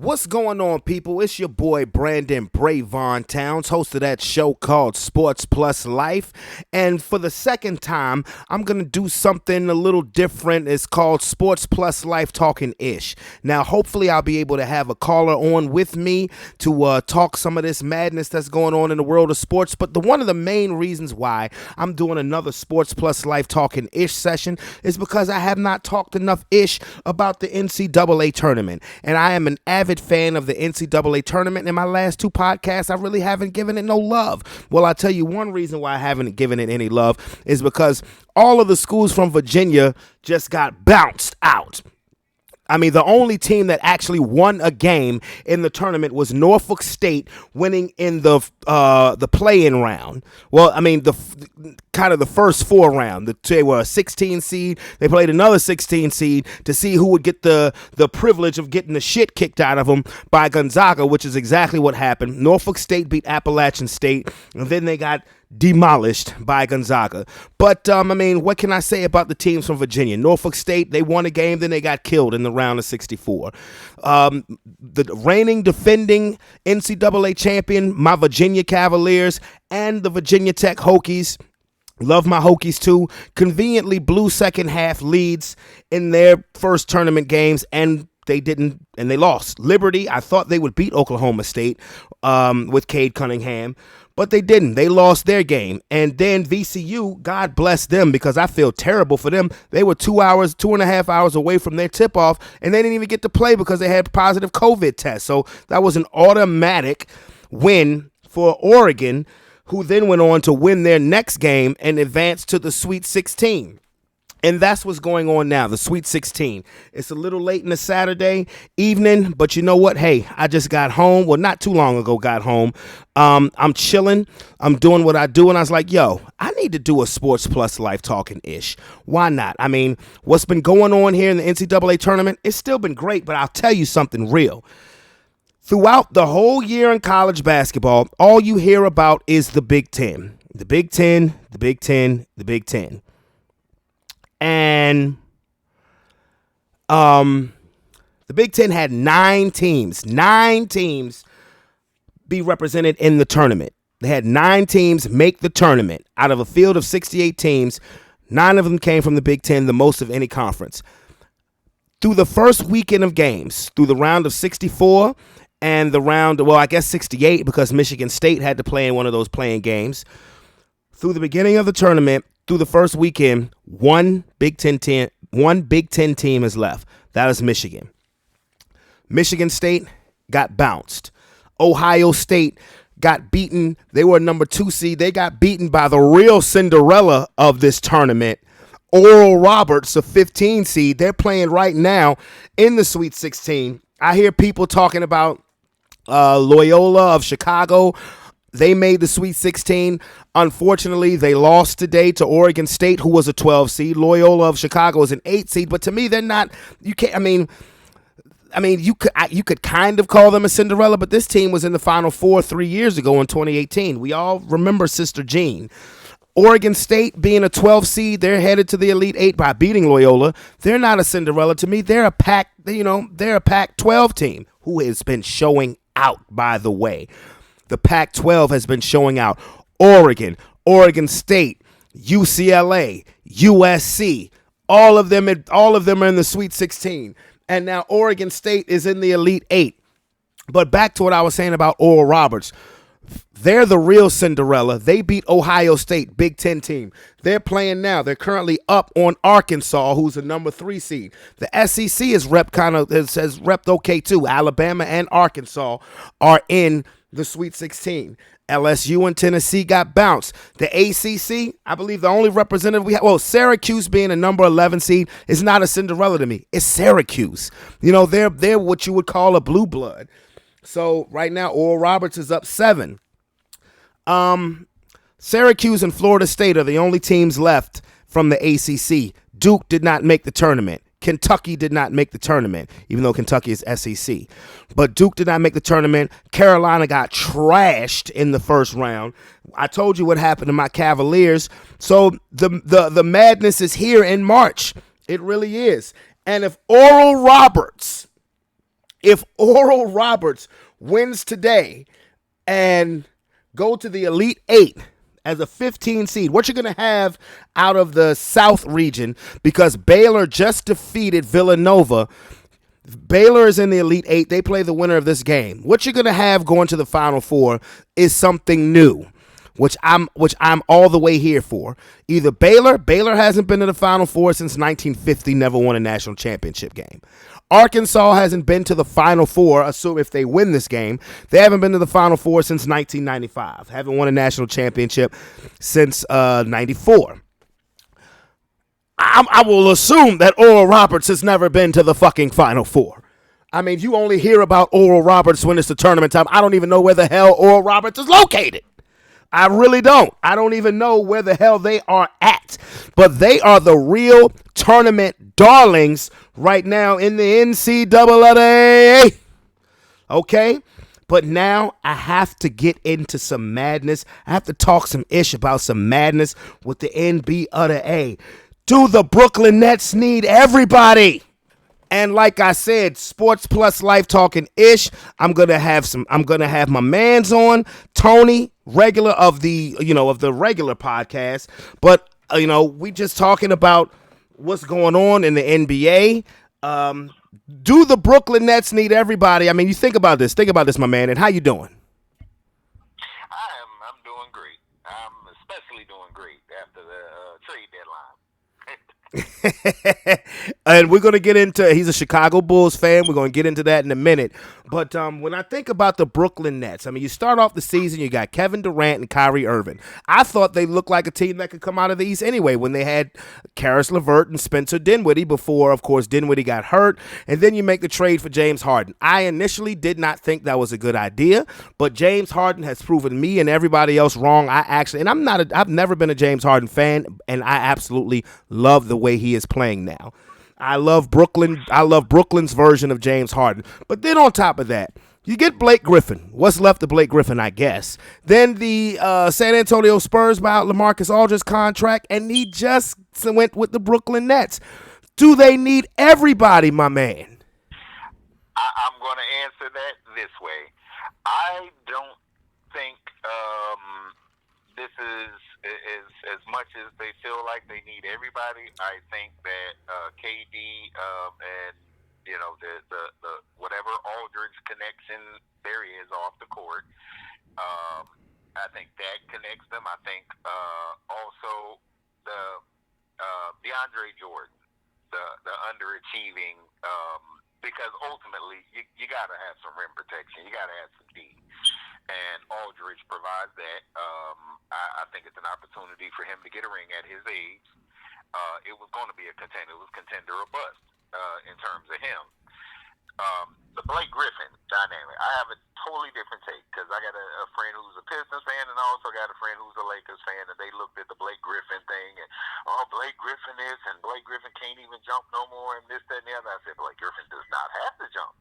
What's going on, people? It's your boy Brandon Brevon Towns, host of that show called Sports Plus Life. And for the second time, I'm going to do something a little different. It's called Sports Plus Life Talking Ish. Now, hopefully, I'll be able to have a caller on with me to talk some of this madness that's going on in the world of sports. But one of the main reasons why I'm doing another Sports Plus Life Talking Ish session is because I have not talked enough ish about the NCAA tournament. And I am an avid fan of the NCAA tournament. In my last two podcasts, I really haven't given it no love. Well, I'll tell you one reason why I haven't given it any love is because all of the schools from Virginia just got bounced out. I mean, the only team that actually won a game in the tournament was Norfolk State, winning in the play-in round. Well, I mean, the first four round. They were a 16 seed. They played another 16 seed to see who would get the privilege of getting the shit kicked out of them by Gonzaga, which is exactly what happened. Norfolk State beat Appalachian State, and then they got demolished by Gonzaga. But, I mean, what can I say about the teams from Virginia? Norfolk State, they won a game, then they got killed in the round of 64. The reigning, defending NCAA champion, my Virginia Cavaliers, and the Virginia Tech Hokies, love my Hokies too, conveniently blew second half leads in their first tournament games, and they didn't, and they lost. Liberty, I thought they would beat Oklahoma State with Cade Cunningham, but they didn't. They lost their game. And then VCU, God bless them, because I feel terrible for them. They were 2.5 hours away from their tip-off, and they didn't even get to play because they had positive COVID tests. So that was an automatic win for Oregon, who then went on to win their next game and advance to the Sweet 16. And that's what's going on now, the Sweet 16. It's a little late in the Saturday evening, but you know what? Hey, I just got home. Well, not too long ago got home. I'm chilling. I'm doing what I do. And I was like, yo, I need to do a Sports Plus Life Talking ish. Why not? I mean, what's been going on here in the NCAA tournament, it's still been great, but I'll tell you something real. Throughout the whole year in college basketball, all you hear about is the Big Ten. The Big Ten, the Big Ten, the Big Ten. And the Big Ten had nine teams be represented in the tournament. They had 9 teams make the tournament. Out of a field of 68 teams, 9 of them came from the Big Ten, the most of any conference. Through the first weekend of games, through the round of 64 and the round, well, I guess 68 because Michigan State had to play in one of those playing games. Through the beginning of the tournament, through the first weekend, one Big Ten team is left. That is Michigan. Michigan State got bounced. Ohio State got beaten. They were number 2 seed. They got beaten by the real Cinderella of this tournament, Oral Roberts, a 15 seed. They're playing right now in the Sweet 16. I hear people talking about Loyola of Chicago. They made the Sweet 16. Unfortunately, they lost today to Oregon State, who was a 12 seed. Loyola of Chicago is an 8 seed, but to me, they're not. You can't. I mean, you could kind of call them a Cinderella, but this team was in the Final Four 3 years ago in 2018. We all remember Sister Jean. Oregon State being a 12 seed, they're headed to the Elite 8 by beating Loyola. They're not a Cinderella to me. They're a Pac-12 team who has been showing out, by the way. The Pac-12 has been showing out. Oregon, Oregon State, UCLA, USC, all of them are in the Sweet 16. And now Oregon State is in the Elite 8. But back to what I was saying about Oral Roberts. They're the real Cinderella. They beat Ohio State, Big Ten team. They're playing now. They're currently up on Arkansas, who's a number 3 seed. The SEC has repped okay too. Alabama and Arkansas are in the Sweet 16. LSU and Tennessee got bounced. The ACC, I believe the only representative we have, well, Syracuse being a number 11 seed is not a Cinderella to me. It's Syracuse. You know, they're what you would call a blue blood. So right now, Oral Roberts is up 7. Syracuse and Florida State are the only teams left from the ACC. Duke did not make the tournament. Kentucky did not make the tournament, even though Kentucky is SEC. But Duke did not make the tournament. Carolina got trashed in the first round. I told you what happened to my Cavaliers. So the madness is here in March. It really is. And if Oral Roberts If Oral Roberts wins today and go to the Elite Eight as a 15 seed, what you're going to have out of the South region, because Baylor just defeated Villanova. Baylor is in the Elite Eight. They play the winner of this game. What you're going to have going to the Final Four is something new, which I'm all the way here for. Either Baylor hasn't been to the Final Four since 1950, never won a national championship game. Arkansas hasn't been to the Final Four, assume if they win this game. They haven't been to the Final Four since 1995. Haven't won a national championship since 94. I will assume that Oral Roberts has never been to the fucking Final Four. I mean, you only hear about Oral Roberts when it's the tournament time. I don't even know where the hell Oral Roberts is located. I really don't. I don't even know where the hell they are at. But they are the real tournament darlings right now in the NCAA. Okay? But now I have to get into some madness. I have to talk some ish about some madness with the NBA. Do the Brooklyn Nets need everybody? And like I said, Sports Plus Life talking ish. I'm gonna have my mans on, Tony, regular of the regular podcast. But we just talking about what's going on in the NBA. Do the Brooklyn Nets need everybody? I mean, you think about this, my man. And how you doing? I'm doing great. I'm especially doing great after the trade deadline. And we're going to get into, he's a Chicago Bulls fan. We're going to get into that in a minute. But when I think about the Brooklyn Nets, I mean, you start off the season, you got Kevin Durant and Kyrie Irving. I thought they looked like a team that could come out of the East anyway when they had Karis LeVert and Spencer Dinwiddie before, of course, Dinwiddie got hurt. And then you make the trade for James Harden. I initially did not think that was a good idea, but James Harden has proven me and everybody else wrong. I've never been a James Harden fan, and I absolutely love the way he is playing now. I love Brooklyn. I love Brooklyn's version of James Harden. But then on top of that, you get Blake Griffin. What's left of Blake Griffin, I guess. Then the San Antonio Spurs buy out LaMarcus Aldridge's contract, and he just went with the Brooklyn Nets. Do they need everybody, my man? I'm going to answer that this way. I don't think this is as much as they feel like they need everybody. I think that KD and the whatever Aldridge connection there is off the court, I think that connects them. I think also the DeAndre Jordan, the underachieving, because ultimately you got to have some rim protection. You got to have some D. And Aldridge provides that. I think it's an opportunity for him to get a ring at his age. It was going to be a contender. It was contender or bust in terms of him. The Blake Griffin dynamic, I have a totally different take because I got a friend who's a Pistons fan and I also got a friend who's a Lakers fan, and they looked at the Blake Griffin thing and, Blake Griffin is, and Blake Griffin can't even jump no more, and this, that, and the other. I said, Blake Griffin does not have to jump.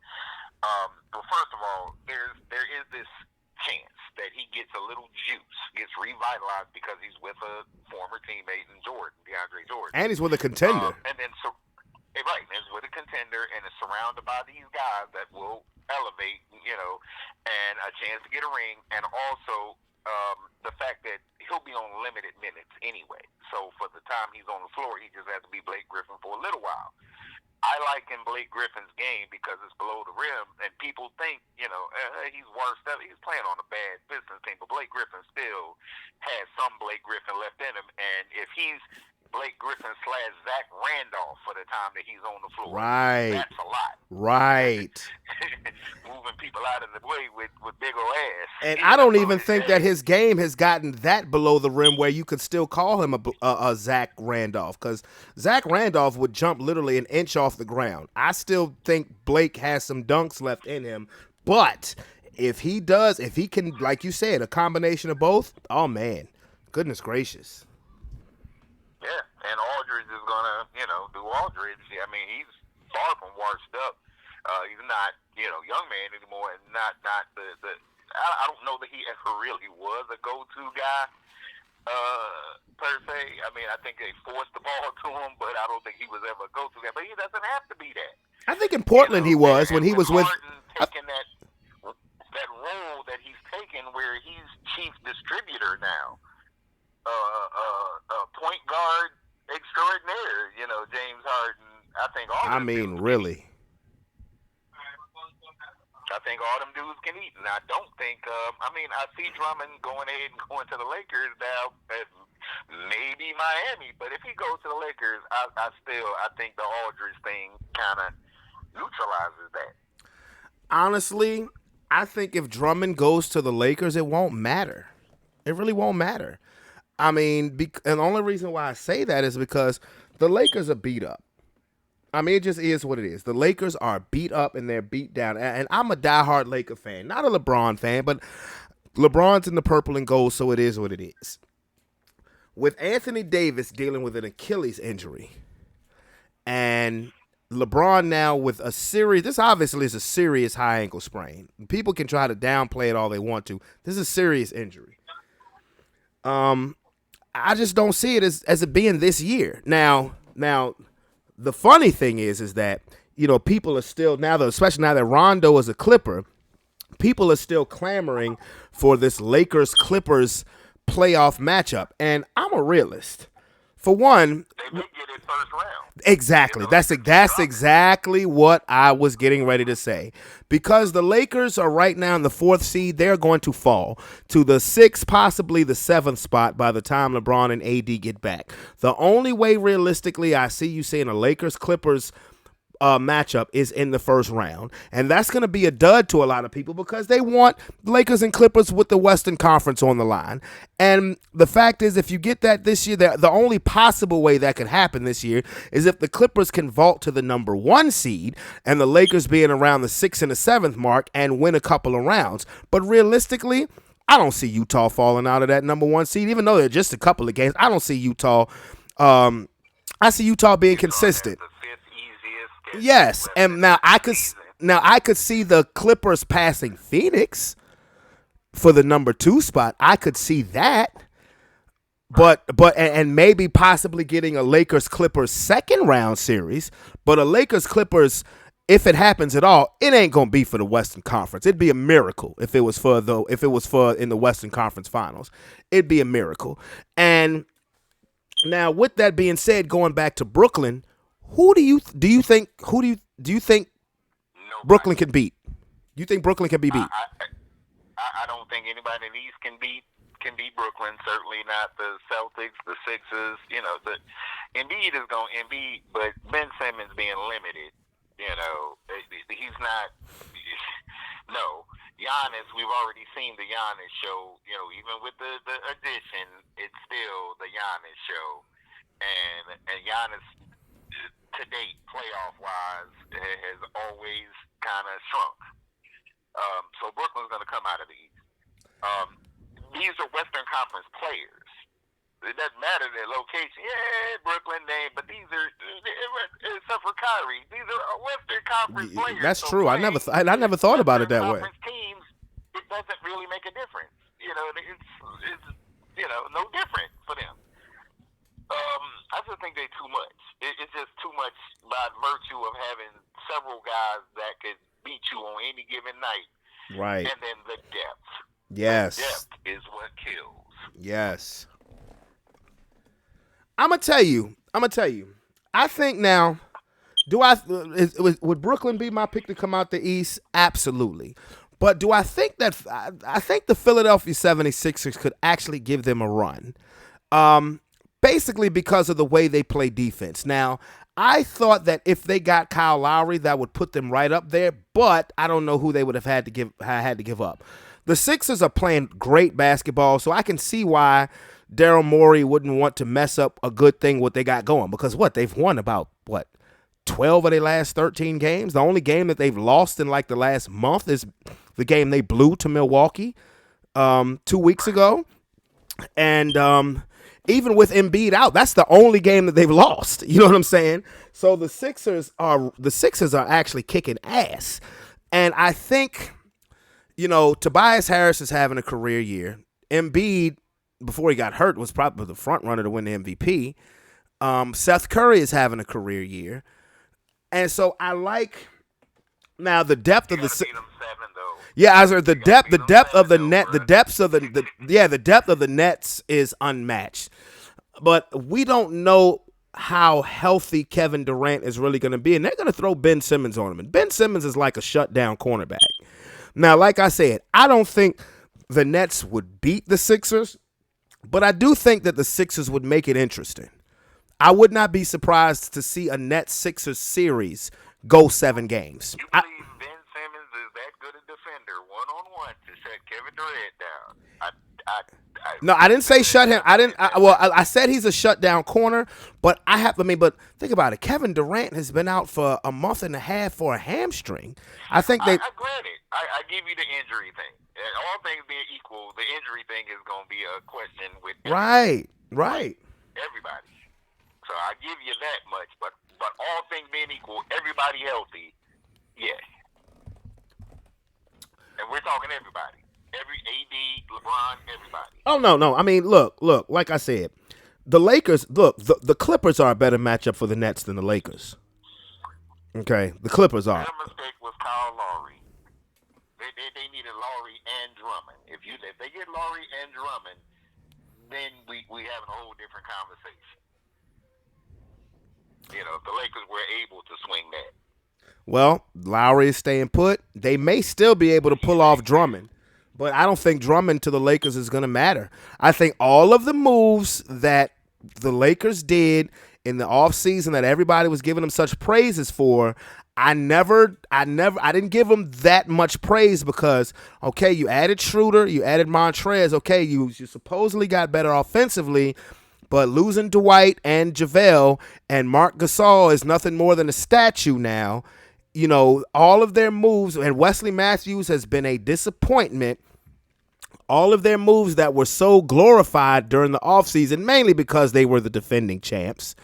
But first of all, there is this chance that he gets a little juice, gets revitalized because he's with a former teammate in Jordan, DeAndre Jordan. And he's with a contender. Right, and is with a contender and is surrounded by these guys that will elevate, and a chance to get a ring, and also the fact that he'll be on limited minutes anyway. So for the time he's on the floor, he just has to be Blake Griffin for a little while. I like in Blake Griffin's game because it's below the rim, and people think, he's worse. He's playing on a bad Pistons team, but Blake Griffin still has some Blake Griffin left in him, and if he's Blake Griffin / Zach Randolph for the time that he's on the floor, right, that's a lot. Right. Moving people out of the way with big ol' ass. And I don't even think that his game has gotten that below the rim where you could still call him a Zach Randolph, because Zach Randolph would jump literally an inch off the ground. I still think Blake has some dunks left in him, but if he can, like you said, a combination of both, oh man, goodness gracious. Yeah, and Aldridge is going to, do Aldridge. I mean, he's far from washed up. He's not, young man anymore, and not the I don't know that he ever really was a go-to guy. per se. I mean, I think they forced the ball to him, but I don't think he was ever a go-to guy. But he doesn't have to be that. I think in Portland he was when And he with was with. Harden taking that role that he's taken, where he's chief distributor now, point guard extraordinaire. James Harden. I think all I them mean, dudes really. I think all them dudes can eat, and I don't think. I see Drummond going ahead and going to the Lakers now. Maybe Miami, but if he goes to the Lakers, I think the Aldridge thing kind of neutralizes that. Honestly, I think if Drummond goes to the Lakers, it won't matter. It really won't matter. I mean, and the only reason why I say that is because the Lakers are beat up. I mean, it just is what it is. The Lakers are beat up and they're beat down. And I'm a diehard Laker fan, not a LeBron fan, but LeBron's in the purple and gold, so it is what it is. With Anthony Davis dealing with an Achilles injury, and LeBron now with this obviously is a serious high ankle sprain. People can try to downplay it all they want to. This is a serious injury. I just don't see it as it being this year. Now, the funny thing is that, people are still especially now that Rondo is a Clipper, people are still clamoring for this Lakers-Clippers playoff matchup. And I'm a realist. For one, they may get it first round. Exactly. That's exactly what I was getting ready to say. Because the Lakers are right now in the 4th seed, they're going to fall to the 6th, possibly the 7th spot by the time LeBron and AD get back. The only way realistically I see you seeing a Lakers-Clippers matchup is in the first round. And that's going to be a dud to a lot of people because they want Lakers and Clippers with the Western Conference on the line. And the fact is, if you get that this year, the only possible way that could happen this year is if the Clippers can vault to the number 1 seed and the Lakers being around the 6th and the 7th mark and win a couple of rounds. But realistically, I don't see Utah falling out of that number 1 seed, even though they're just a couple of games. I don't see Utah. I see Utah being consistent. Yes, and now I could see the Clippers passing Phoenix for the number 2 spot. I could see that, but maybe possibly getting a Lakers Clippers second round series. But a Lakers Clippers, if it happens at all, it ain't gonna be for the Western Conference. It'd be a miracle if it was for in the Western Conference Finals. It'd be a miracle. And now, with that being said, going back to Brooklyn. Who do you think Brooklyn can beat? Do you think Brooklyn can be beat? I don't think anybody in the East can beat Brooklyn. Certainly not the Celtics, the Sixers. The Embiid is going to Embiid, but Ben Simmons being limited. He's not. No, Giannis. We've already seen the Giannis show. Even with the addition, it's still the Giannis show, and Giannis. To date, playoff-wise, has always kind of shrunk. So Brooklyn's going to come out of the East. These are Western Conference players. It doesn't matter their location. Yeah, Brooklyn name, but these are, except for Kyrie, these are Western Conference players. That's true. I never thought about it that way. Teams, it doesn't really make a difference. It's no different for them. I just think they're too much. It's just too much by virtue of having several guys that could beat you on any given night. Right. And then the depth. Yes. The depth is what kills. Yes. I'm gonna tell you. I think now, would Brooklyn be my pick to come out the East? Absolutely. But do I think that I think the Philadelphia 76ers could actually give them a run? Basically because of the way they play defense. Now, I thought that if they got Kyle Lowry, that would put them right up there, but I don't know who they would have had to give up. The Sixers are playing great basketball, so I can see why Daryl Morey wouldn't want to mess up a good thing what they got going, because they've won about 12 of their last 13 games. The only game that they've lost in like the last month is the game they blew to Milwaukee 2 weeks ago. And even with Embiid out, that's the only game that they've lost. You know what I'm saying? So the Sixers are actually kicking ass. And I think, Tobias Harris is having a career year. Embiid before he got hurt, was probably the front runner to win the MVP. Seth Curry is having a career year, and so I like now the depth You of got to the. beat them 7 though. Yeah, as the You got to depth, beat the them depth 7 of the though, net, the bro. depths of the depth of the Nets is unmatched. But we don't know how healthy Kevin Durant is really going to be, and they're going to throw Ben Simmons on him. And Ben Simmons is like a shutdown cornerback. Now, like I said, I don't think the Nets would beat the Sixers, but I do think that the Sixers would make it interesting. I would not be surprised to see a Nets Sixers series go 7 games. You believe Ben Simmons is that good a defender, 1-on-1, to shut Kevin Durant down? No, I didn't say shut him. I didn't. I said he's a shutdown corner, but I have. I mean, but think about it. Kevin Durant has been out for a month and a half for a hamstring. I think they. I grant it. I give you the injury thing. And all things being equal, the injury thing is going to be a question with Right. everybody. So I give you that much. But all things being equal, everybody healthy, yeah. And we're talking everybody. Every AD, LeBron, everybody. Oh no. I mean, look. Like I said, the Lakers. Look, the Clippers are a better matchup for the Nets than the Lakers. Okay, the Clippers are. Their mistake was Kyle Lowry. They needed Lowry and Drummond. If they get Lowry and Drummond, then we having a whole different conversation. You know, the Lakers were able to swing that. Well, Lowry is staying put. They may still be able to pull off Drummond, but I don't think Drummond to the Lakers is going to matter. I think all of the moves that the Lakers did in the offseason that everybody was giving them such praises for, I didn't give them that much praise because, okay, you added Schroeder, you added Montrez, okay, you supposedly got better offensively, but losing Dwight and JaVale and Marc Gasol is nothing more than a statue now. You know, all of their moves, and Wesley Matthews has been a disappointment. All of their moves that were so glorified during the offseason, mainly because they were the defending champs.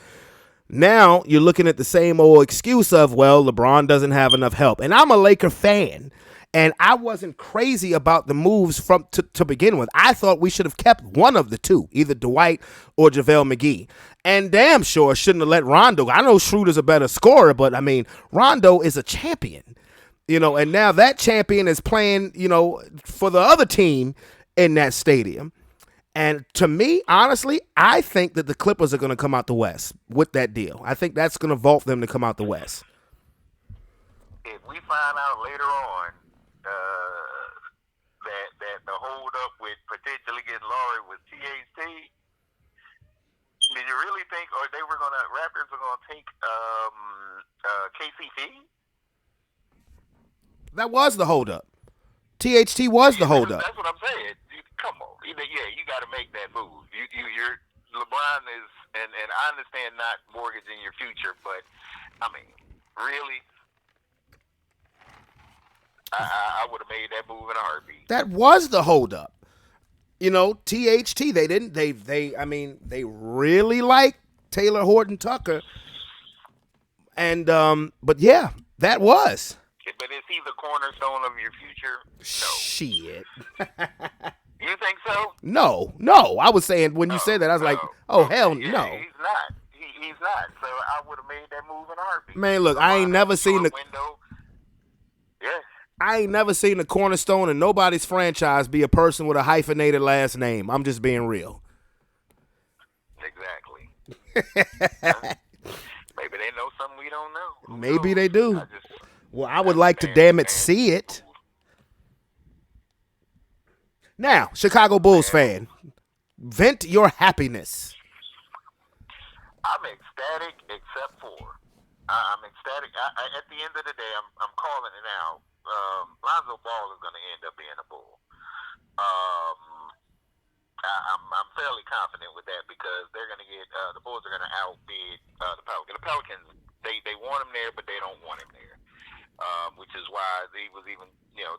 Now you're looking at the same old excuse of, well, LeBron doesn't have enough help. And I'm a Laker fan, and I wasn't crazy about the moves to begin with. I thought we should have kept one of the two, either Dwight or JaVale McGee. And damn sure shouldn't have let Rondo. I know Schroeder's a better scorer, but I mean, Rondo is a champion. You know, and now that champion is playing, you know, for the other team in that stadium. And to me, honestly, I think that the Clippers are going to come out the West with that deal. I think that's going to vault them to come out the West. If we find out later on that the hold up with potentially getting Laurie was THT, did you really think, or Raptors were gonna take KCP? That was the holdup. THT was the holdup. That's what I'm saying. Come on, you got to make that move. You're LeBron is, and I understand not mortgaging your future, but I mean, really, I would have made that move in a heartbeat. That was the holdup. You know, THT. They really like Taylor Horton Tucker, and but yeah, that was. But is he the cornerstone of your future? No. Shit. You think so? No. I was saying when you said that, I was like, oh, hell no. He's not. He's not. So I would have made that move in a heartbeat. Man, look, I ain't never seen the window. Yeah. I ain't never seen the cornerstone in nobody's franchise be a person with a hyphenated last name. I'm just being real. Exactly. Maybe they know something we don't know. Maybe they do. Well, I would like to damn it see it. Now, Chicago Bulls fan, vent your happiness. I'm ecstatic, except for I'm ecstatic. At the end of the day, I'm calling it now. Lonzo Ball is going to end up being a Bull. I'm fairly confident with that because they're going to get the Bulls are going to outbid the Pelicans. The Pelicans they want him there, but they don't want him there, which is why they was even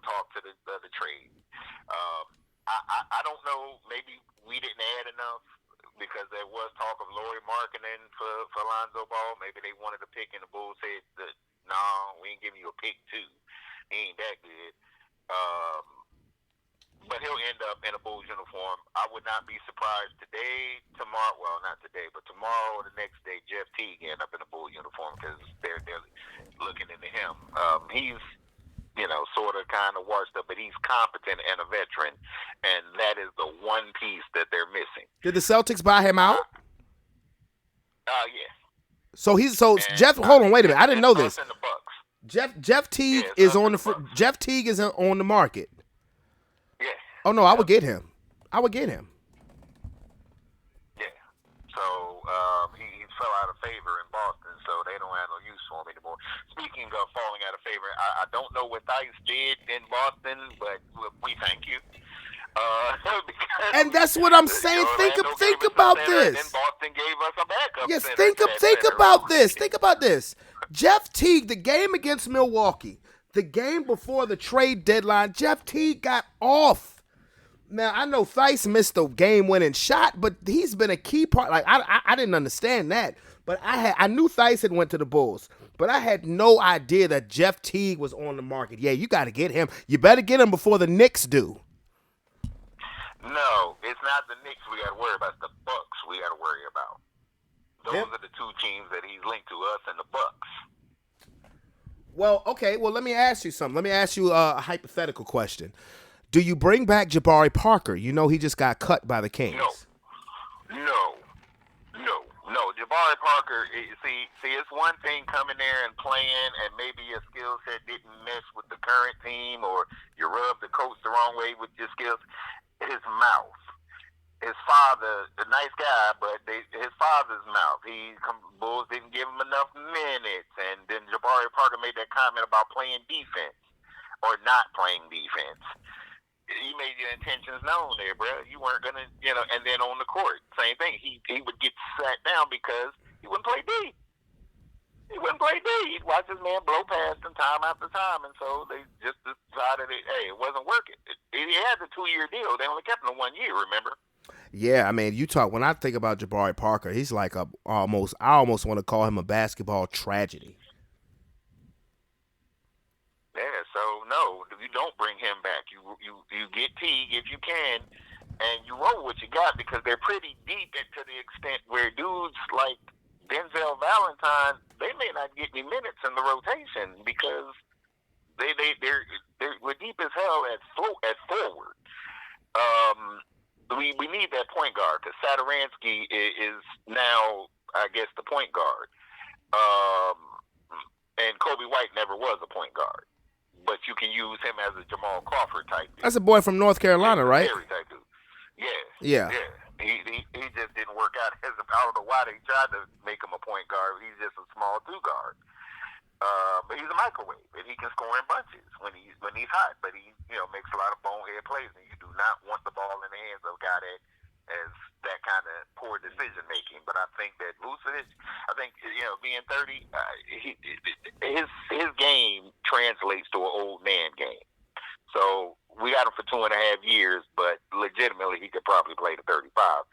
talk to the trade. I don't know. Maybe we didn't add enough because there was talk of Lauri Markkanen for Lonzo Ball. Maybe they wanted a pick, and the Bulls said, "No, we ain't giving you a pick too. He ain't that good." But but he'll end up in a Bulls uniform. I would not be surprised today, tomorrow. Well, not today, but tomorrow or the next day, Jeff Teague end up in a Bulls uniform because they're looking into him. He's sort of kind of washed up, but he's competent and a veteran, and that is the one piece that they're missing. Did the Celtics buy him out? Yeah. So Jeff. Hold on, wait a minute. I didn't know this. The Bucks. Jeff Teague is on the Jeff Teague is on the market. Yeah. Oh no, I would get him. Yeah. So he fell out of favor in Boston, so they don't have no use for him anymore. Speaking of falling out of favor, I don't know what Dice did in Boston, but we thank you. And that's what I'm saying. Think about this. And Boston gave us a backup. Yes, think about this. Think about this. Jeff Teague, the game against Milwaukee, the game before the trade deadline, Jeff Teague got off. Now, I know Theis missed the game-winning shot, but he's been a key part. Like I didn't understand that, but I knew Theis had went to the Bulls, but I had no idea that Jeff Teague was on the market. Yeah, you got to get him. You better get him before the Knicks do. No, it's not the Knicks we got to worry about. It's the Bucks we got to worry about. Those are the two teams that he's linked to, us and the Bucks. Well, okay. Well, let me ask you something. Let me ask you a hypothetical question. Do you bring back Jabari Parker? You know he just got cut by the Kings. No. Jabari Parker, see, it's one thing coming there and playing, and maybe your skill set didn't mesh with the current team, or you rubbed the coach the wrong way with your skills. His mouth. His father, a nice guy, but his father's mouth. Bulls didn't give him enough minutes, and then Jabari Parker made that comment about playing defense or not playing defense. You made your intentions known there, bro. You weren't gonna, and then on the court, same thing. He would get sat down because he wouldn't play D. He wouldn't play D. He'd watch his man blow past him time after time, and so they just decided, it wasn't working. He had the 2-year deal. They only kept him 1 year, remember? Yeah, I mean, when I think about Jabari Parker, he's like I almost want to call him a basketball tragedy. Yeah, so no, you don't bring him back. You get Teague if you can, and you roll what you got because they're pretty deep to the extent where dudes like Denzel Valentine, they may not get any minutes in the rotation because they're we're deep as hell at forward. We need that point guard because Satoransky is now, I guess, the point guard. And Kobe White never was a point guard. But you can use him as a Jamal Crawford type dude. That's a boy from North Carolina, right? Type dude. Yeah. He just didn't work out. I don't know why they tried to make him a point guard. He's just a small 2 guard. But he's a microwave, and he can score in bunches when he's hot. But he makes a lot of bonehead plays, and you do not want the ball in the hands of a guy that has that kind of poor decision making. But I think that Vucevic, being 30, his game translates to an old man game. So we got him for 2.5 years, but legitimately he could probably play to 35.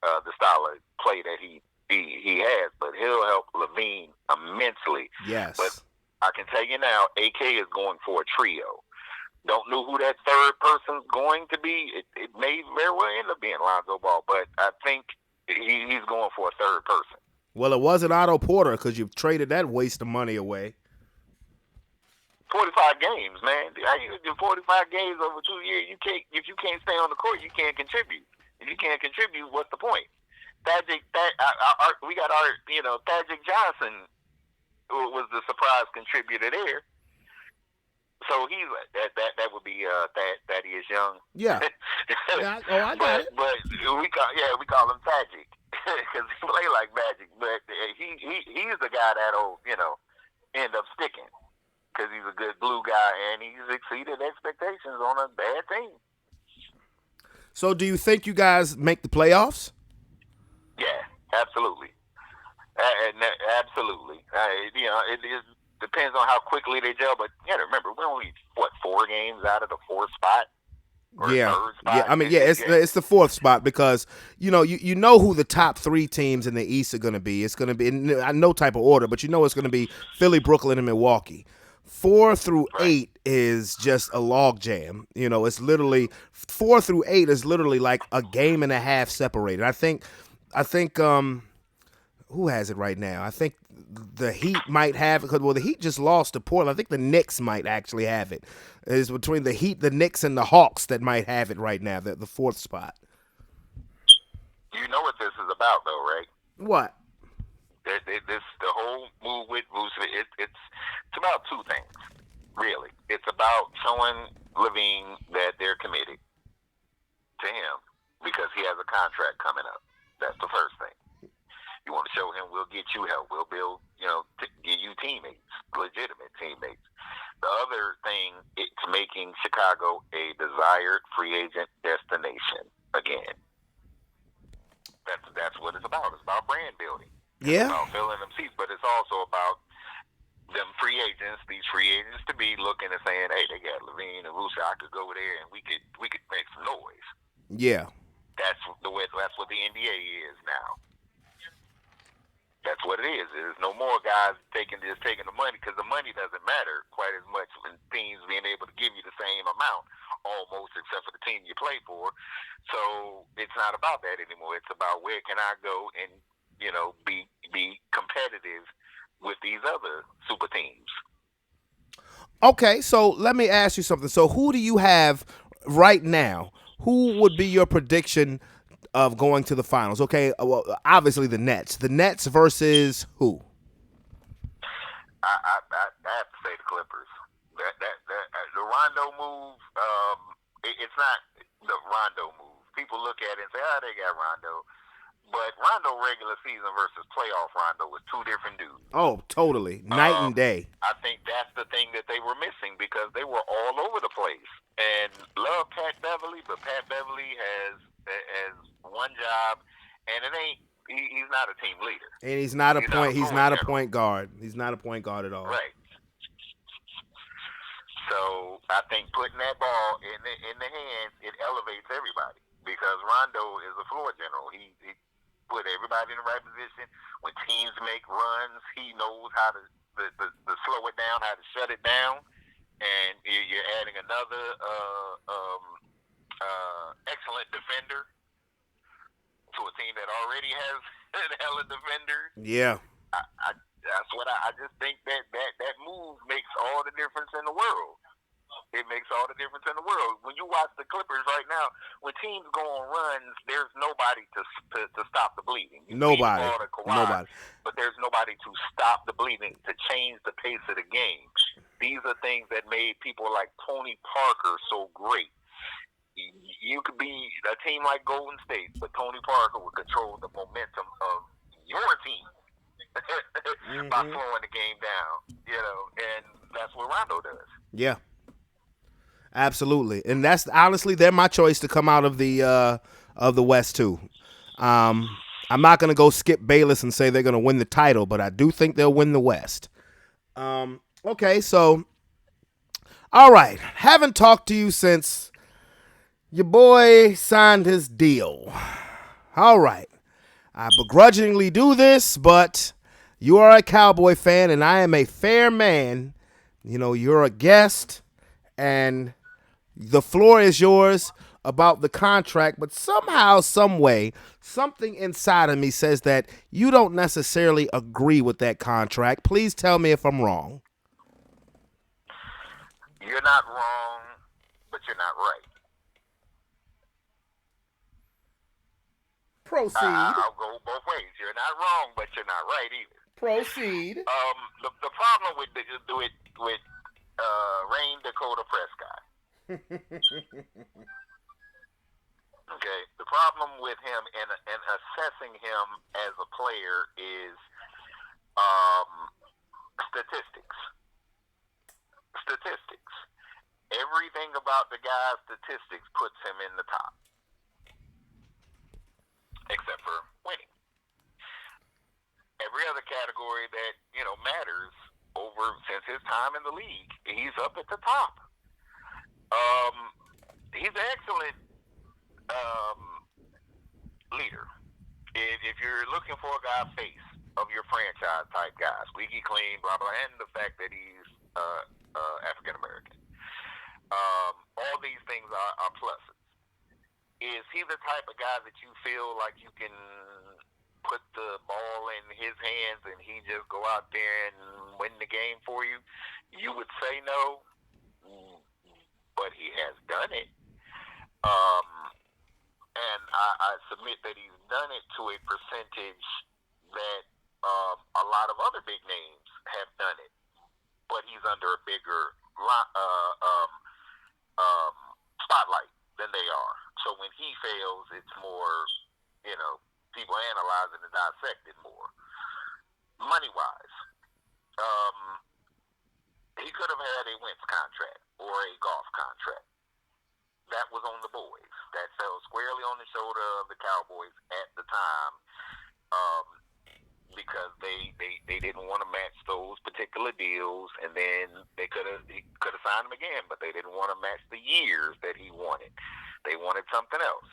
The style of play that he has, but he'll help Levine immensely. Yes. But I can tell you now, AK is going for a trio. Don't know who that third person's going to be. It may very well end up being Lonzo Ball, but I think he's going for a third person. Well, it wasn't Otto Porter because you've traded that waste of money away. 45 games, man. 45 games over 2 years. If you can't stay on the court, you can't contribute. If you can't contribute, what's the point? We got Thaddeus Johnson was the surprise contributor there. So he's that would be Thaddeus Young. Yeah. I got it. But we call him Thaddeus because he play like Magic. But he's the guy that'll end up sticking because he's a good glue guy and he's exceeded expectations on a bad team. So do you think you guys make the playoffs? Yeah, absolutely. Absolutely. It depends on how quickly they gel, but remember, we're only 4 games out of the 4th spot. Yeah, third spot. Yeah. I mean, it's the 4th spot because you know who the top 3 teams in the East are going to be. It's going to be in no type of order, but it's going to be Philly, Brooklyn, and Milwaukee. 4 through Right. 8 is just a log jam. You know, it's literally 4 through 8 is literally like a game and a half separated. I think who has it right now? I think the Heat might have it because the Heat just lost to Portland. I think the Knicks might actually have it. It's between the Heat, the Knicks, and the Hawks that might have it right now. The fourth spot. You know what this is about, though, right? What? This the whole move with Vucevic. It's about two things, really. It's about showing Levine that they're committed to him because he has a contract coming up. That's the first thing. You want to show him we'll get you help. We'll build, give you teammates, legitimate teammates. The other thing, it's making Chicago a desired free agent destination again. That's what it's about. It's about brand building. It's Yeah. about filling them seats, but it's also about them free agents, these free agents to be looking and saying, "Hey, they got Levine and Lucy. I could go over there and we could make some noise." Yeah. That's the way. That's what the NBA is now. That's what it is. There's no more guys taking the money because the money doesn't matter quite as much when teams being able to give you the same amount almost, except for the team you play for. So it's not about that anymore. It's about where can I go and be competitive with these other super teams. Okay, so let me ask you something. So who do you have right now? Who would be your prediction of going to the finals? Okay, well, obviously the Nets. The Nets versus who? I have to say the Clippers. That the Rondo move. It's not the Rondo move. People look at it and say, "Oh, they got Rondo," but Rondo regular season versus playoff Rondo was two different dudes. Oh, totally. Night and day. I think that's the thing that they were missing because they were all over the place. And love Pat Beverly, but Pat Beverly has one job, and it ain't. He's not a team leader. And he's not a He's point. He's not a general. point guard. He's not a point guard at all. Right. So I think putting that ball in the hands, it elevates everybody because Rondo is a floor general. He put everybody in the right position. When teams make runs, he knows how to slow it down, how to shut it down, and you're adding another excellent defender to a team that already has a hell of defenders. Yeah. That's what I just think that move makes all the difference in the world. It makes all the difference in the world. When you watch the Clippers right now, when teams go on runs, there's nobody to stop the bleeding. Nobody. Nobody. But there's nobody to stop the bleeding, to change the pace of the game. These are things that made people like Tony Parker so great. You could be a team like Golden State, but Tony Parker would control the momentum of your team by slowing the game down, and that's what Rondo does. Yeah. Absolutely. And that's honestly they're my choice to come out of the West too. I'm not gonna go Skip Bayless and say they're gonna win the title, but I do think they'll win the West. Okay, so all right. Haven't talked to you since your boy signed his deal. All right. I begrudgingly do this, but you are a Cowboy fan and I am a fair man. You know, you're a guest and the floor is yours about the contract, but somehow, some way, something inside of me says that you don't necessarily agree with that contract. Please tell me if I'm wrong. You're not wrong, but you're not right. Proceed. I'll go both ways. You're not wrong, but you're not right either. Proceed. The problem with Rain Dakota Prescott. Okay, the problem with him and assessing him as a player is statistics. Statistics. Everything about the guy's statistics puts him in the top, except for winning. Every other category that matters over since his time in the league, he's up at the top. He's an excellent leader. If you're looking for a guy face of your franchise type guy, squeaky clean, blah blah, and the fact that he's African American. All these things are pluses. Is he the type of guy that you feel like you can put the ball in his hands and he just go out there and win the game for you? You would say no, but he has done it. And I submit that he's done it to a percentage that a lot of other big names have done it, but he's under a bigger spotlight than they are. So when he fails, it's more, people analyze it and dissect it more. Money-wise, he could have had a Wentz contract or a Goff contract. That was on the boys. That fell squarely on the shoulder of the Cowboys at the time, because they didn't want to match those particular deals, and then he could have signed him again, but they didn't want to match the years that he wanted. They wanted something else.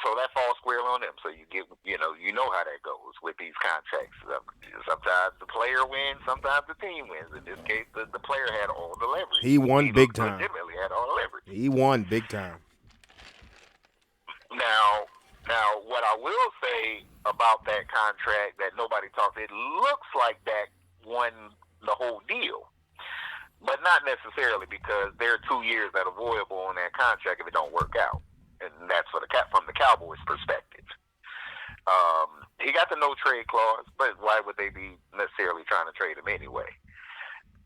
So that falls squarely on them. So you know how that goes with these contracts. Sometimes the player wins, sometimes the team wins. In this case, the player had all the leverage. He won big time. Legitimately had all the leverage. He won big time. Now, what I will say about that contract that nobody talks, it looks like that won the whole deal, but not necessarily, because there are 2 years that are voidable on that contract if it don't work out, and that's from the Cowboys' perspective. He got the no trade clause, but why would they be necessarily trying to trade him anyway?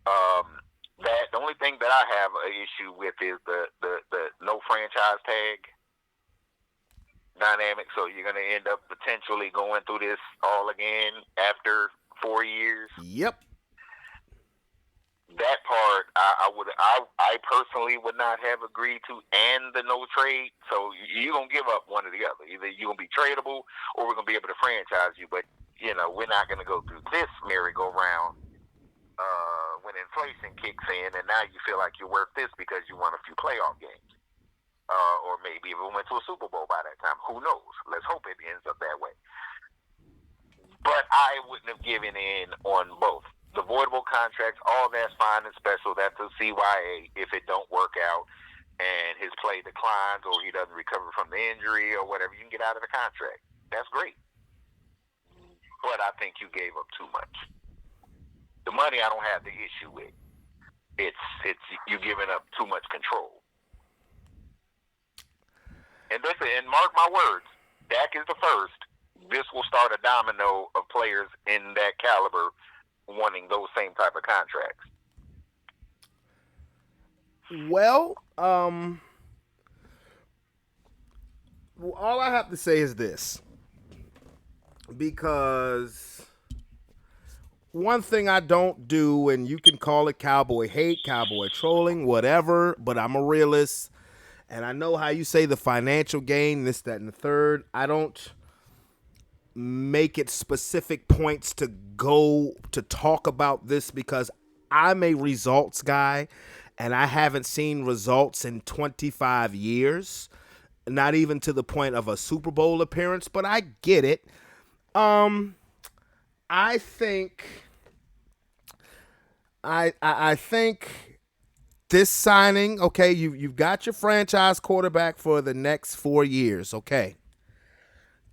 The only thing that I have an issue with is the no franchise tag dynamic. So you're going to end up potentially going through this all again after 4 years. Yep. That part, I personally would not have agreed to, and the no trade. So you're going to give up one or the other. Either you're going to be tradable, or we're going to be able to franchise you. But, we're not going to go through this merry-go-round when inflation kicks in, and now you feel like you're worth this because you won a few playoff games. Or maybe even went to a Super Bowl by that time. Who knows? Let's hope it ends up that way. But I wouldn't have given in on both. The voidable contracts, all that's fine and special. That's a CYA if it don't work out and his play declines or he doesn't recover from the injury or whatever. You can get out of the contract. That's great. But I think you gave up too much. The money I don't have the issue with. It's you giving up too much control. And mark my words, Dak is the first. This will start a domino of players in that caliber wanting those same type of contracts. Well, all I have to say is this, because one thing I don't do, and you can call it cowboy hate, cowboy trolling, whatever, but I'm a realist, and I know how you say the financial gain, this, that, and the third. I don't make it specific points to go to talk about this because I'm a results guy, and I haven't seen results in 25 years, not even to the point of a Super Bowl appearance, but I get it. I think this signing, okay, you've got your franchise quarterback for the next 4 years, okay.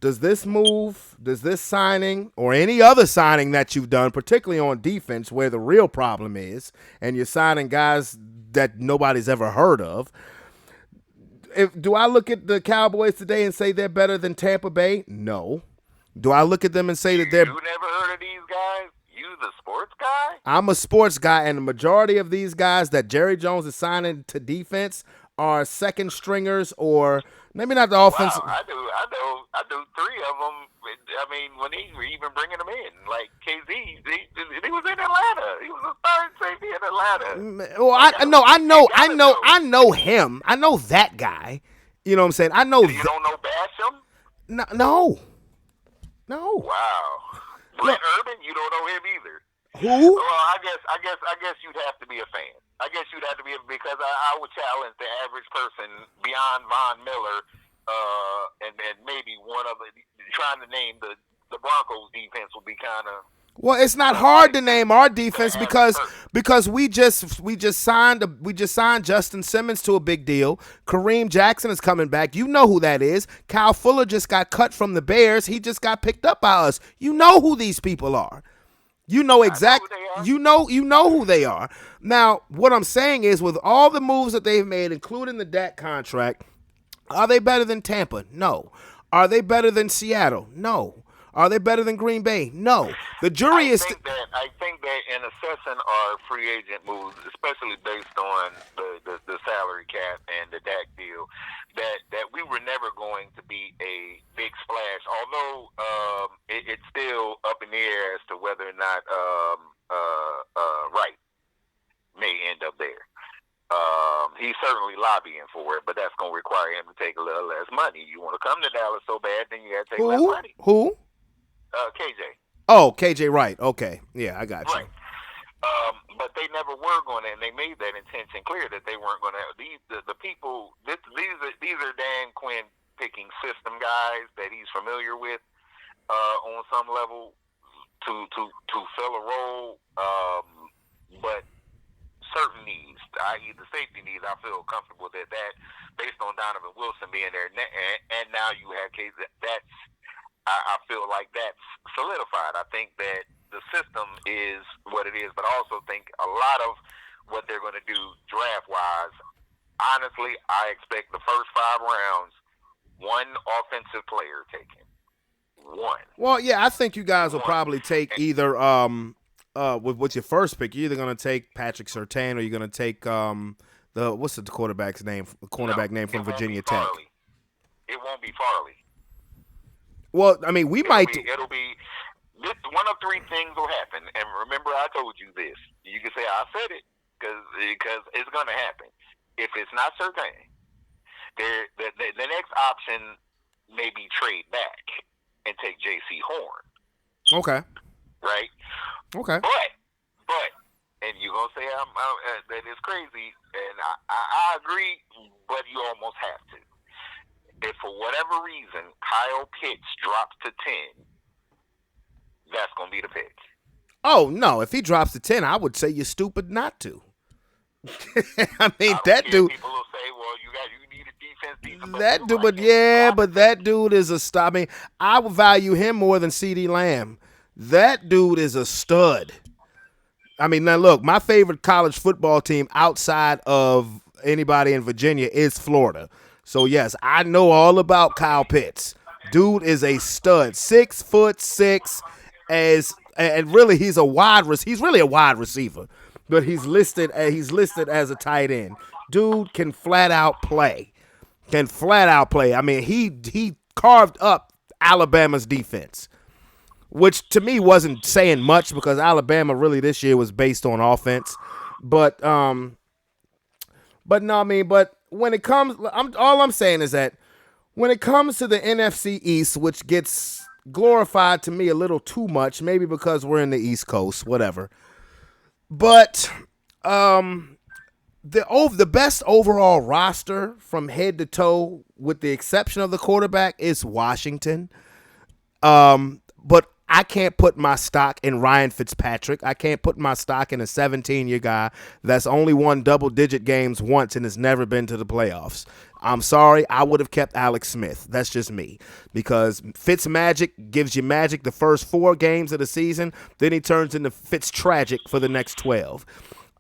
Does this move, does this signing, or any other signing that you've done, particularly on defense where the real problem is, and you're signing guys that nobody's ever heard of, do I look at the Cowboys today and say they're better than Tampa Bay? No. Do I look at them and say that they're... You never heard of these guys? You the sports guy? I'm a sports guy, and the majority of these guys that Jerry Jones is signing to defense are second stringers, or maybe not the offense. Wow, I do 3 of them. I mean, when he were even bringing them in, like KZ, he was in Atlanta. He was a starting safety in Atlanta. Well, I know him. I know that guy. You know what I'm saying? I know. You don't know Basham? No. Wow. Brent Urban, you don't know him either. Who? Well, I guess you'd have to be a fan. I guess you'd have to be because I would challenge the average person beyond Von Miller, and maybe one of the trying to name the Broncos defense would be kind of Well, it's not hard to name our Gonna defense have because certain. we just signed Justin Simmons to a big deal. Kareem Jackson is coming back. You know who that is. Kyle Fuller just got cut from the Bears. He just got picked up by us. You know who these people are. You know I know who exact. they are. You know who they are. Now, what I'm saying is, with all the moves that they've made, including the Dak contract, are they better than Tampa? No. Are they better than Seattle? No. Are they better than Green Bay? No. The jury I is. think that in assessing our free agent moves, especially based on the salary cap and the DAC deal, that we were never going to be a big splash. Although it's still up in the air as to whether or not Wright may end up there. He's certainly lobbying for it, but that's going to require him to take a little less money. You want to come to Dallas so bad, then you got to take less Who? money. Who? KJ. Oh, KJ Wright. Okay. Yeah, I got you. Right. But they never were going to, and they made that intention clear that they weren't going to. The people. These are Dan Quinn picking system guys that he's familiar with on some level to fill a role. But certain needs, i.e., the safety needs, I feel comfortable that based on Donovan Wilson being there, and now you have KZ. I feel like that's solidified. I think that the system is what it is, but I also think a lot of what they're going to do draft-wise, honestly, I expect the first 5 rounds, one offensive player taken. One. Well, yeah, I think you guys will probably take either with your first pick, you're either going to take Patrick Surtain or you're going to take what's the quarterback's name, the cornerback name from Virginia Tech. It won't be Farley. Well, I mean, It'll be this, one of 3 things will happen. And remember, I told you this. You can say I said it because it's going to happen. If it's not certain, the next option may be trade back and take J.C. Horn. Okay. Right. Okay. But, and you're gonna say that is crazy, and I agree, but you almost have to. If for whatever reason Kyle Pitts drops to 10, that's going to be the pick. Oh, no. If he drops to 10, I would say you're stupid not to. I mean, that dude. People will say, well, you need a defense. That dude, but that dude is a stud. I mean, I would value him more than CeeDee Lamb. That dude is a stud. I mean, now look, my favorite college football team outside of anybody in Virginia is Florida. So, yes, I know all about Kyle Pitts. Dude is a stud. 6'6", and really he's really a wide receiver. But he's listed as a tight end. Dude can flat out play. I mean, he carved up Alabama's defense, which to me wasn't saying much because Alabama really this year was based on offense. But no, I mean, but when it comes, all I'm saying is that when it comes to the NFC East, which gets glorified to me a little too much, maybe because we're in the East Coast, whatever. But the best overall roster from head to toe, with the exception of the quarterback, is Washington. But I can't put my stock in Ryan Fitzpatrick. I can't put my stock in a 17-year guy that's only won double-digit games once and has never been to the playoffs. I'm sorry, I would have kept Alex Smith. That's just me. Because Fitzmagic gives you magic the first 4 games of the season, then he turns into Fitztragic for the next 12.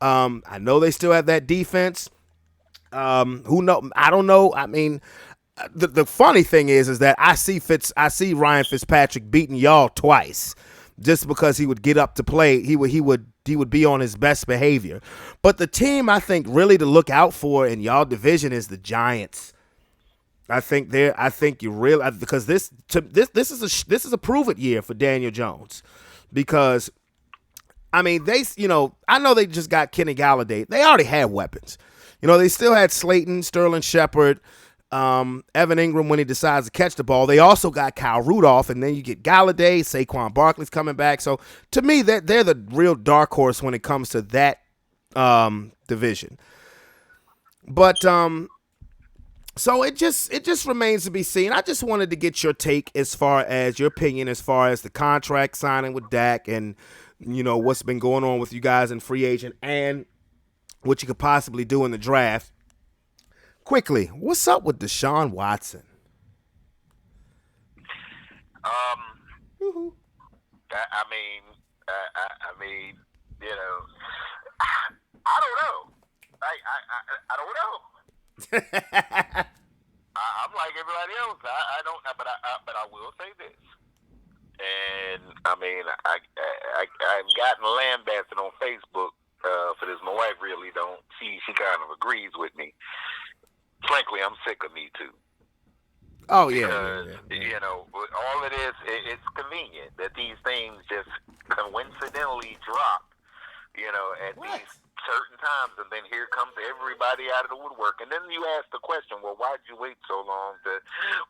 I know they still have that defense. Who know? I don't know. I mean, the funny thing is that I see Ryan Fitzpatrick beating y'all twice just because he would get up to play. He would be on his best behavior. But the team I think really to look out for in y'all division is the Giants. I think you realize because this is a prove it year for Daniel Jones, because I mean I know they just got Kenny Galladay. They already had weapons. They still had Slayton, Sterling Shepard, Evan Ingram when he decides to catch the ball. They also got Kyle Rudolph, and then you get Galladay, Saquon Barkley's coming back. So to me, they're the real dark horse when it comes to that division. But So it just remains to be seen. I just wanted to get your take as far as your opinion as far as the contract signing with Dak and what's been going on with you guys in free agent and what you could possibly do in the draft. Quickly, what's up with Deshaun Watson? Um, Woo-hoo. I mean, I mean, you know, I don't know. I don't know. I'm like everybody else. I don't. But I will say this. And I mean, I've gotten lambasted on Facebook for this. My wife really don't. She kind of agrees with me. Frankly, I'm sick of Me Too. Oh Because yeah. all it is, it's convenient that these things just coincidentally drop. At What? these certain times, and then here comes everybody out of the woodwork. And then you ask the question, well, why'd you wait so long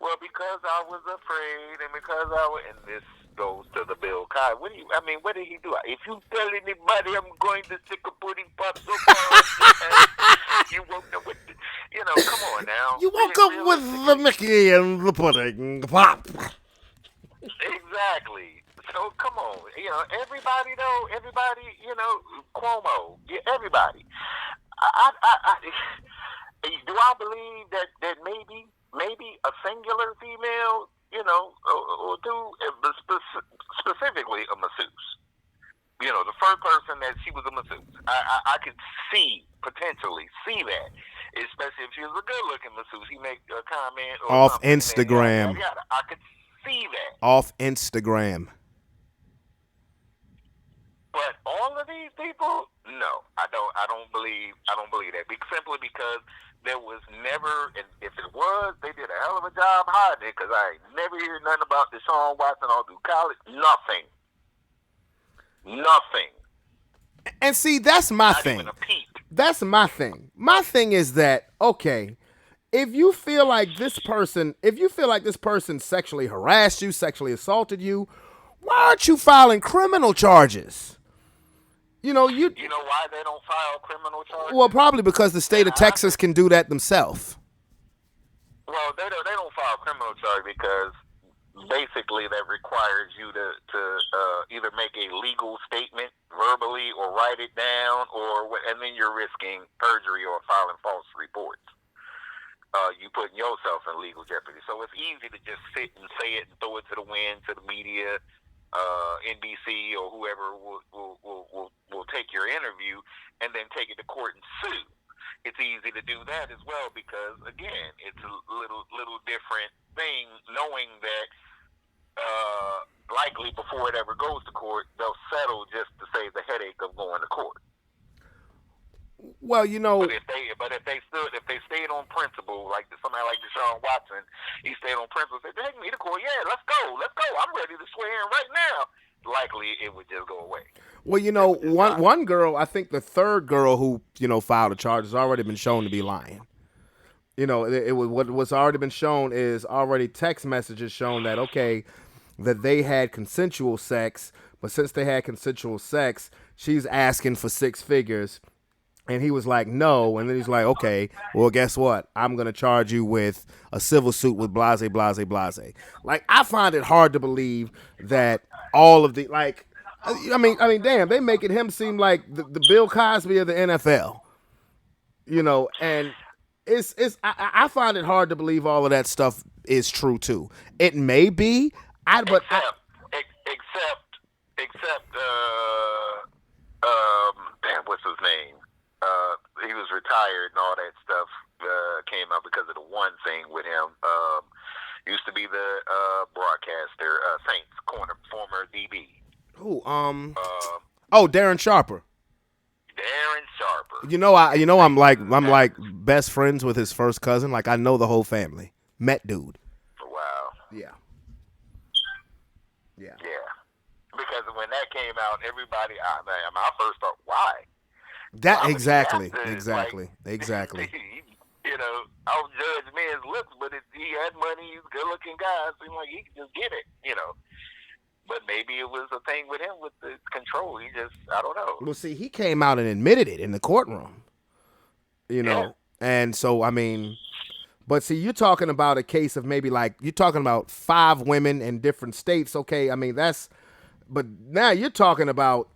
well, because I was afraid, and because and this goes to the Bill Cosby. What did he do? If you tell anybody I'm going to stick a pudding pop so far, you won't know what, come on now. You woke up with the Mickey and the pudding pop. Exactly. So come on, everybody though, Cuomo, everybody. Do I believe that maybe a singular female, or two, specifically a masseuse. The first person that she was a masseuse. I could potentially see that, especially if she was a good-looking masseuse. He make a comment or Off something. Instagram. I could see that. Off Instagram. But all of these people, no, I don't believe that. Simply because there was never, and if it was, they did a hell of a job hiding it. Because I ain't never hear nothing about Deshaun Watson all through college. Nothing. And see, that's my Not thing. even a peep. That's my thing. My thing is that, okay, if you feel like this person sexually harassed you, sexually assaulted you, why aren't you filing criminal charges? You know why they don't file criminal charges? Well, probably because the state of Texas can do that themselves. Well, they don't file criminal charge because basically that requires you to either make a legal statement verbally or write it down, and then you're risking perjury or filing false reports. You putting yourself in legal jeopardy. So it's easy to just sit and say it and throw it to the wind, to the media. NBC or whoever will take your interview and then take it to court and sue. It's easy to do that as well because, again, it's a little different thing knowing that likely before it ever goes to court, they'll settle just to save the headache of going to court. Well, But if they stayed on principle, like somebody like Deshaun Watson, he stayed on principle. Said, "Take me to court. Yeah, let's go. I'm ready to swear in right now." Likely, it would just go away. Well, one girl, I think the third girl who filed a charge has already been shown to be lying. What's already been shown is already text messages showing that that they had consensual sex, but since they had consensual sex, she's asking for six figures. And he was like, no. And then he's like, okay, well, guess what? I'm going to charge you with a civil suit with blase, blase, blase. Like, I find it hard to believe that all of the, damn, they making him seem like the Bill Cosby of the NFL. And I find it hard to believe all of that stuff is true, too. It may be, except, what's his name? He was retired and all that stuff came out because of the one thing with him. Used to be the broadcaster, Saints former DB. Who? Darren Sharper. Darren Sharper. I'm like best friends with his first cousin. Like I know the whole family. Met dude. Wow. Yeah. Because when that came out, everybody, I first thought, why? Exactly. I don't judge men's looks, but he had money, he's a good-looking guy. It seemed like he could just get it, But maybe it was a thing with him with the control. I don't know. Well, see, he came out and admitted it in the courtroom, Yeah. And so, But see, you're talking about a case of maybe like you're talking about 5 women in different states. Okay, I mean but now you're talking about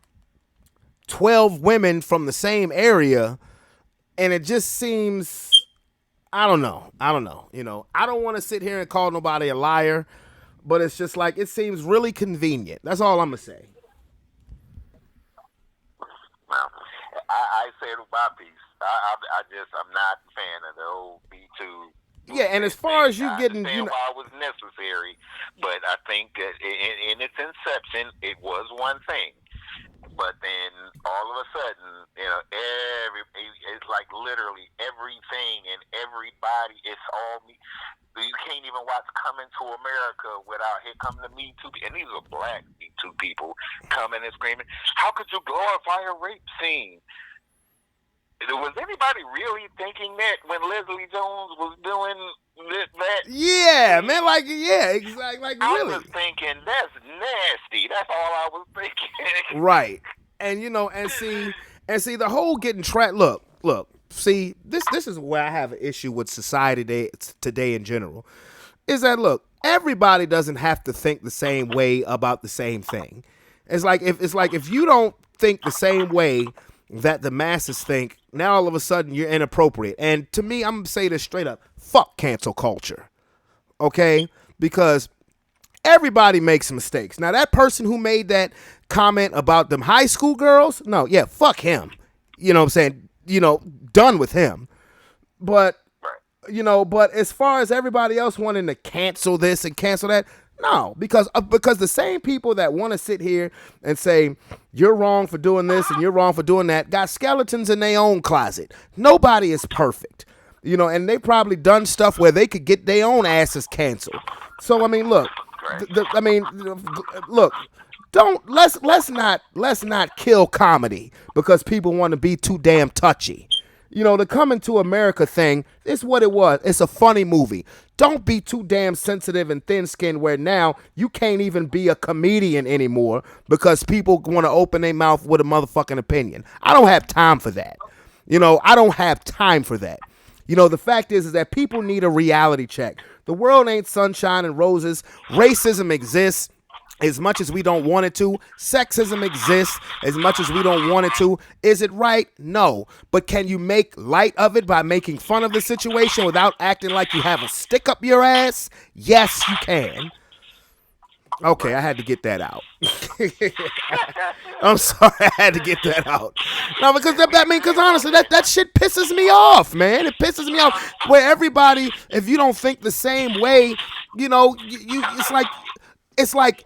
12 women from the same area, and it just seems I don't know. I don't know. I don't want to sit here and call nobody a liar, but it's just like it seems really convenient. That's all I'm gonna say. Well, I said my piece. I'm not a fan of the old B2 Yeah, and as movement far thing. as you I getting, understand why it was necessary, but I think that in its inception, it was one thing. But then all of a sudden, it's like literally everything and everybody. It's all me. You can't even watch Coming to America without here come the Me Too, and these are black Me Too people coming and screaming. How could you glorify a rape scene? Was anybody really thinking that when Leslie Jones was doing that? yeah, man, like yeah, exactly, like I really, was thinking that's nasty. That's all I was thinking. right? And and see the whole getting trapped. Look. See, this is where I have an issue with society today in general. Is that look, everybody doesn't have to think the same way about the same thing. It's like if you don't think the same way that the masses think, now all of a sudden you're inappropriate. And to me, I'm gonna say this straight up: fuck cancel culture, okay? Because everybody makes mistakes. Now that person who made that comment about them high school girls, no, yeah, fuck him. You know what I'm saying? Done with him. But but as far as everybody else wanting to cancel this and cancel that, no, because the same people that want to sit here and say you're wrong for doing this and you're wrong for doing that got skeletons in their own closet. Nobody is perfect, and they probably done stuff where they could get their own asses canceled. So I mean, look, look. Don't let's not kill comedy because people want to be too damn touchy. The Coming to America thing is what it was. It's a funny movie. Don't be too damn sensitive and thin-skinned where now you can't even be a comedian anymore because people want to open their mouth with a motherfucking opinion. I don't have time for that. I don't have time for that. The fact is that people need a reality check. The world ain't sunshine and roses. Racism exists. As much as we don't want it to, sexism exists as much as we don't want it to. Is it right? No. But can you make light of it by making fun of the situation without acting like you have a stick up your ass? Yes, you can. Okay, I had to get that out. I'm sorry, I had to get that out. No, because because honestly, that shit pisses me off, man. It pisses me off. Where everybody, if you don't think the same way, it's like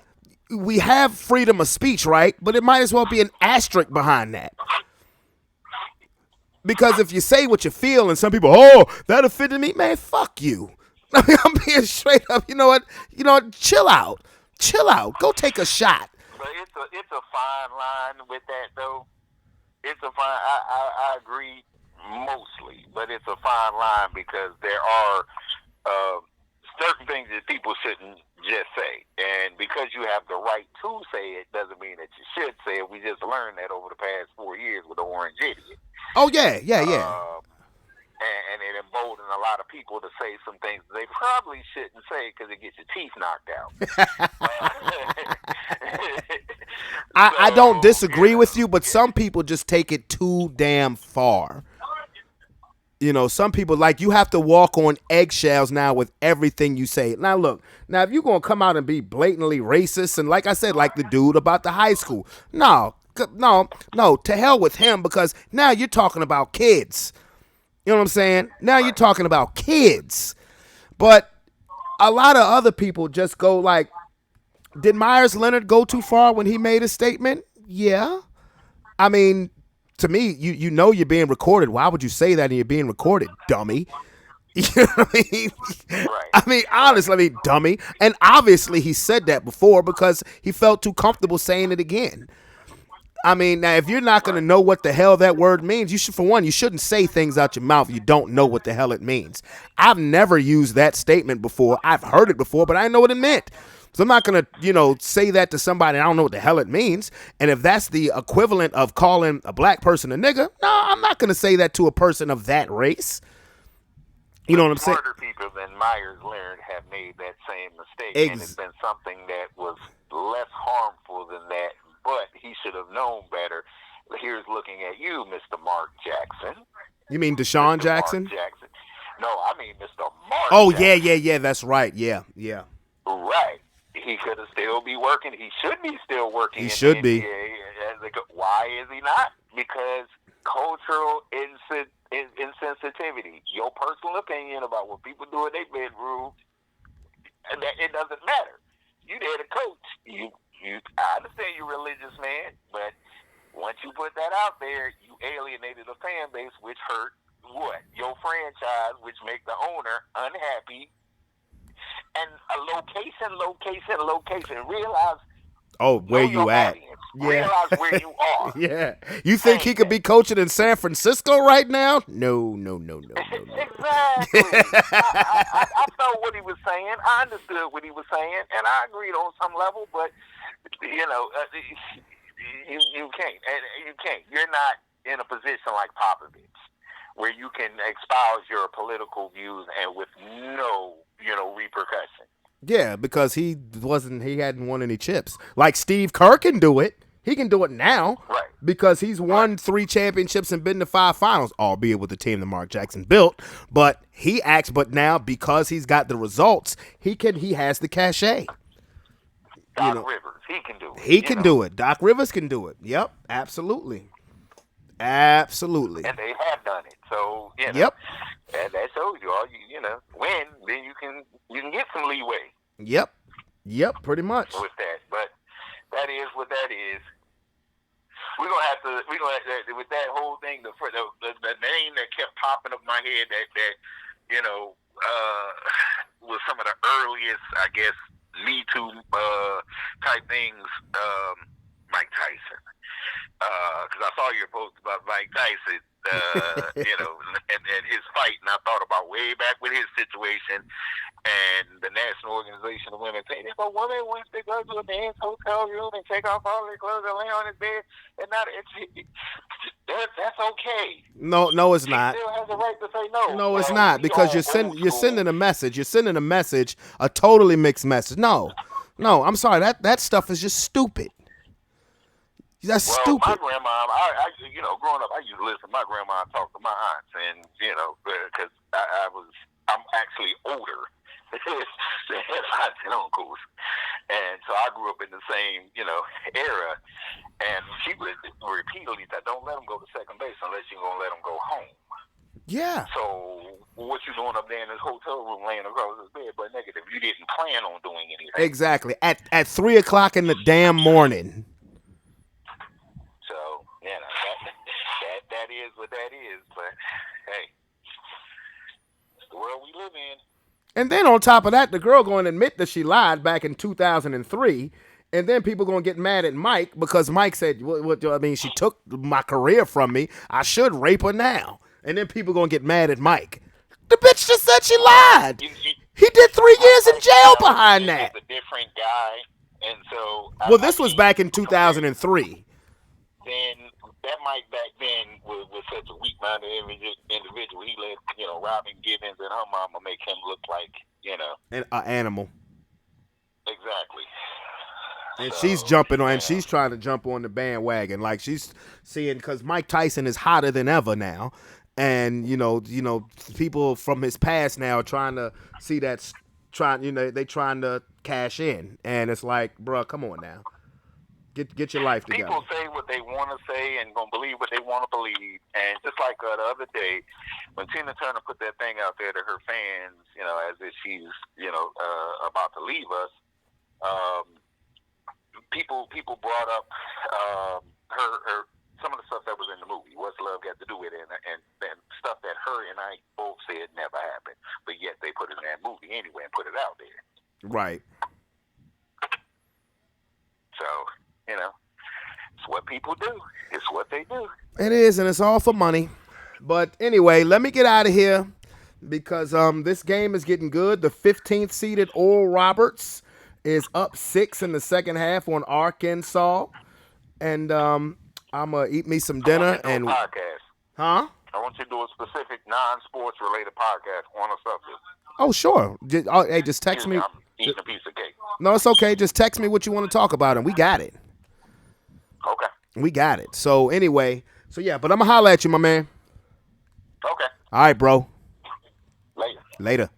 we have freedom of speech, right? But it might as well be an asterisk behind that. Because if you say what you feel and some people, oh, that offended me, man, fuck you. I mean, I'm being straight up. You know what? Chill out. Go take a shot. But it's a fine line with that, though. It's a fine. I agree mostly, but it's a fine line because there are certain things that people shouldn't just say, and because you have the right to say it doesn't mean that you should say it. We just learned that over the past 4 years with the Orange Idiot. Oh yeah. And it emboldened a lot of people to say some things they probably shouldn't say because it gets your teeth knocked out. I don't disagree with you, but some people just take it too damn far. Some people, like, you have to walk on eggshells now with everything you say. Now, look, if you're going to come out and be blatantly racist, and like I said, like the dude about the high school, no, to hell with him, because now you're talking about kids. You know what I'm saying? Now you're talking about kids. But a lot of other people just go like, did Myers Leonard go too far when he made a statement? Yeah. I mean, to me, you're being recorded. Why would you say that and you're being recorded, dummy? You know what I mean? Right. I mean, honestly, dummy. And obviously he said that before because he felt too comfortable saying it again. I mean, now, if you're not going to know what the hell that word means, you shouldn't say things out your mouth you don't know what the hell it means. I've never used that statement before. I've heard it before, but I didn't know what it meant. So I'm not going to, say that to somebody I don't know what the hell it means. And if that's the equivalent of calling a black person a nigga, no, I'm not going to say that to a person of that race. You know But what I'm saying? smarter people than Myers Leonard have made that same mistake, and it's Ex- been something that was less harmful than that. But he should have known better. Here's looking at you, Mr. Mark Jackson. you mean Deshaun Mr. Mark Jackson? Jackson. No, I mean Mr. Mark Oh yeah, Jackson. yeah, yeah. That's right. Yeah, yeah. Right. He could have still be working. He should be still working He in should the be. NBA. Why is he not? Because cultural insensitivity. Your personal opinion about what people do in their bedroom, it doesn't matter. You there to coach. I understand you're a religious man, but once you put that out there, you alienated a fan base, which hurt what? Your franchise, which make the owner unhappy. And a location. Realize, Oh, where know you your at? audience. Yeah. Realize where you are. Yeah. You think he could be coaching in San Francisco right now? No, no, no, no, no, no. Exactly. I felt what he was saying. I understood what he was saying, and I agreed on some level. But you know, you can't. You can't. You're not in a position like Popovich, where you can espouse your political views and with no, repercussion. Yeah, because he hadn't won any chips. Like Steve Kerr can do it. He can do it now. Right. Because he's won 3 championships and been to 5 finals, albeit with the team that Mark Jackson built. But but now because he's got the results, he has the cachet. Doc Rivers, he can do it. He can do it. Doc Rivers can do it. Yep, absolutely. Absolutely. And they have done it. So, Yep. that shows you all win, then you can get some leeway. Yep. Yep, pretty much. With that. But that is what that is. We're gonna have to with that whole thing, the name that kept popping up in my head that was some of the earliest, I guess, Me Too type things, Mike Tyson. Because I saw your post about Mike Tyson, and his fight, and I thought about way back with his situation and the National Organization of Women saying, if a woman wants to go to a man's hotel room and take off all their clothes and lay on his bed, and that's okay. No, it's not. She still has the right to say no. No, it's not, because you're sending a message. You're sending a message, a totally mixed message. No, I'm sorry. That stuff is just stupid. That's stupid. My grandma, I growing up, I used to listen to my grandma talk to my aunts, and because I'm actually older than aunts and uncles, and so I grew up in the same era, and she would repeatedly say, "Don't let them go to second base unless you're gonna let them go home." Yeah. So what you doing up there in this hotel room laying across his bed, but negative? You didn't plan on doing anything. Exactly. At 3:00 in the damn morning. So that is what that is. But hey, it's the world we live in. And then on top of that, the girl going to admit that she lied back in 2003. And then people going to get mad at Mike because Mike said, she took my career from me. I should rape her now. And then people going to get mad at Mike. The bitch just said she lied. He did 3 years in jail behind that. He's a different guy. And so... this was back in 2003. Then that Mike back then was such a weak-minded individual. He let, Robin Givens and her mama make him look like, an animal. Exactly. And she's jumping on, and she's trying to jump on the bandwagon. Like she's seeing, because Mike Tyson is hotter than ever now. And, people from his past now are trying to see that, they trying to cash in. And it's like, bro, come on now. Get your life together. People say what they want to say and gonna believe what they want to believe. And just like the other day, when Tina Turner put that thing out there to her fans, as if she's about to leave us, people brought up her some of the stuff that was in the movie. What's love got to do with it, and stuff that her and I both said never happened, but yet they put it in that movie anyway and put it out there. Right. So. It's what people do. It's what they do. It is, and it's all for money. But anyway, let me get out of here because this game is getting good. The 15th seeded Oral Roberts is up 6 in the second half on Arkansas. And I'm going to eat me some dinner. I want you to do a podcast. Huh? I want you to do a specific non-sports related podcast on a subject. Oh, sure. Hey, just text Excuse me, me. I'm eating a piece of cake. No, it's okay. Just text me what you want to talk about, and we got it. Okay. We got it. So anyway, yeah, but I'm gonna holler at you, my man. Okay. All right, bro. Later. Later.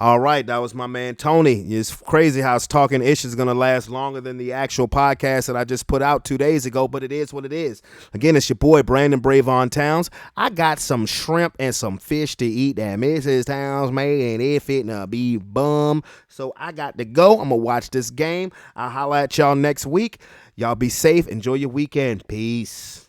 All right, that was my man Tony. It's crazy how Talking Ish is going to last longer than the actual podcast that I just put out 2 days ago, but it is what it is. Again, it's your boy Brandon Brevon Towns. I got some shrimp and some fish to eat that Mrs. Towns made, and it fitna be bum. So I got to go. I'm going to watch this game. I'll holler at y'all next week. Y'all be safe. Enjoy your weekend. Peace.